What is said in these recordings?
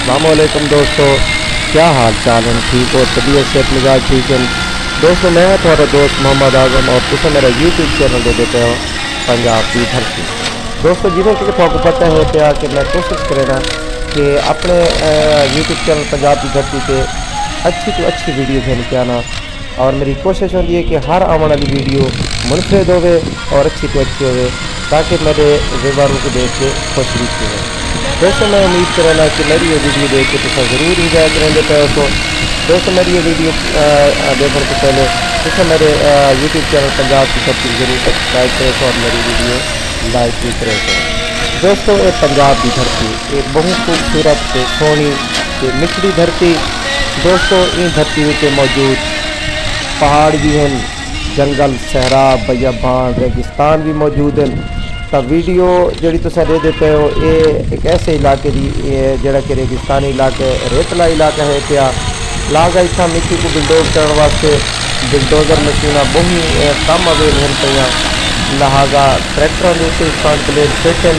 अस्सलाम वालेकुम दोस्तों, क्या हाल चाल है? ठीक हो? तबीयत सेहत मिजाज ठीक है दोस्तों? मैं थोड़ा दोस्त मोहम्मद आजम और तुम मेरा यूट्यूब चैनल दे देते हो पंजाब की धरती। दोस्तों जिन्हें कि आपको पता है क्या कि मैं कोशिश करें कि अपने यूट्यूब चैनल पंजाब की धरती पे अच्छी तो अच्छी वीडियो देने के आना, और मेरी कोशिश होती है कि हर आने वाली वीडियो मुनफरद होवे और अच्छी तो अच्छी होवे ताकि मेरे व्यूअरों को देख के खुश भी हो। दोस्तों मैं उम्मीद करूँगा कि मेरी ये वीडियो देख के तुम ज़रूर इंजॉय करेंगे। तो दोस्तों मेरी ये वीडियो देखने से पहले तुम मेरे यूट्यूब चैनल पंजाब की धरती जरूर सब्सक्राइब करें और मेरी वीडियो लाइक भी करें। दोस्तों ये पंजाब की धरती एक बहुत खूबसूरत ते सोहनी ते मिठड़ी धरती। दोस्तों इस धरती में मौजूद पहाड़ भी हैं, जंगल सहरा बियाबान रेगिस्तान भी मौजूद हैं। तो वीडियो जी तुम दे पे हो ये एक ऐसे इलाके की जोड़ा कि रेगिस्तानी इलाके रेतला इलाका है क्या लागा इतना मिट्टी को बिल्डोज करने वास्ते बिल्डोजर मशीन बहुत कम अवेलेबल पे, लिहाजा ट्रैक्टर के उत्ते फ्रंट बलेड फिट हैं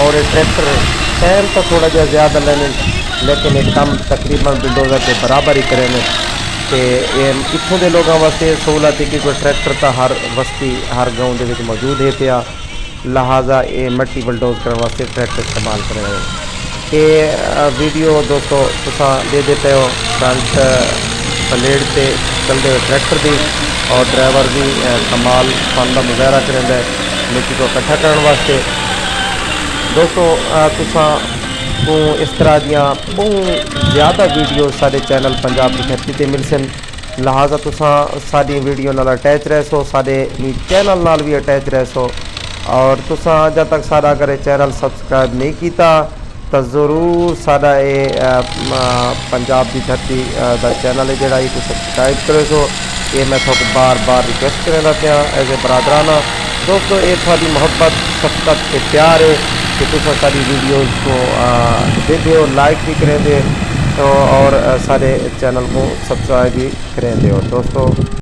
और ये ट्रैक्टर टाइम तो थोड़ा जहा ज़्यादा लेने लेकिन एक कम तकरीबन बिल्डोजर के बराबर ही करें। तो इतों के लोगों वास्ते सहूलत है कि कोई ट्रैक्टर तो हर बस्ती हर गाँव के मौजूद है पिया, लिहाजा ये मट्टी बलडोज करने वास्ते ट्रैक्टर इस्तेमाल कर रहे हैं। ये वीडियो दोस्तों तुम दे पे हो फ्रंट बलेड से चलते हुए ट्रैक्टर की, और ड्राइवर भी कमाल फन का मुजाहरा करेंगे मिट्टी को इकट्ठा करने वास्ते। दोस्तों तुम इस तरह दियाँ बहुत ज़्यादा वीडियो सारे चैनल पंजाब की धरती से मिल सन, लिहाजा तुम साड़ी वीडियो नाल अटैच रह सो, सारे चैनल नाल भी अटैच रह सो। और तुम जब तक सारा अगर चैनल सबसक्राइब नहीं किया तो ज़रूर सारा ये पंजाब की धरती का चैनल है जोड़ा तुम सबसक्राइब करो सो। ये मैं थोड़ा बार बार रिक्वेस्ट करना पाया एज ए बरादराना। दोस्तों ये थोड़ी मोहब्बत शफकत के प्यार है कि तुम सारी वीडियोज़ को दे हो, लाइक भी करें दे तो और सारे चैनल को सब्सक्राइब भी करें दे। दोस्तों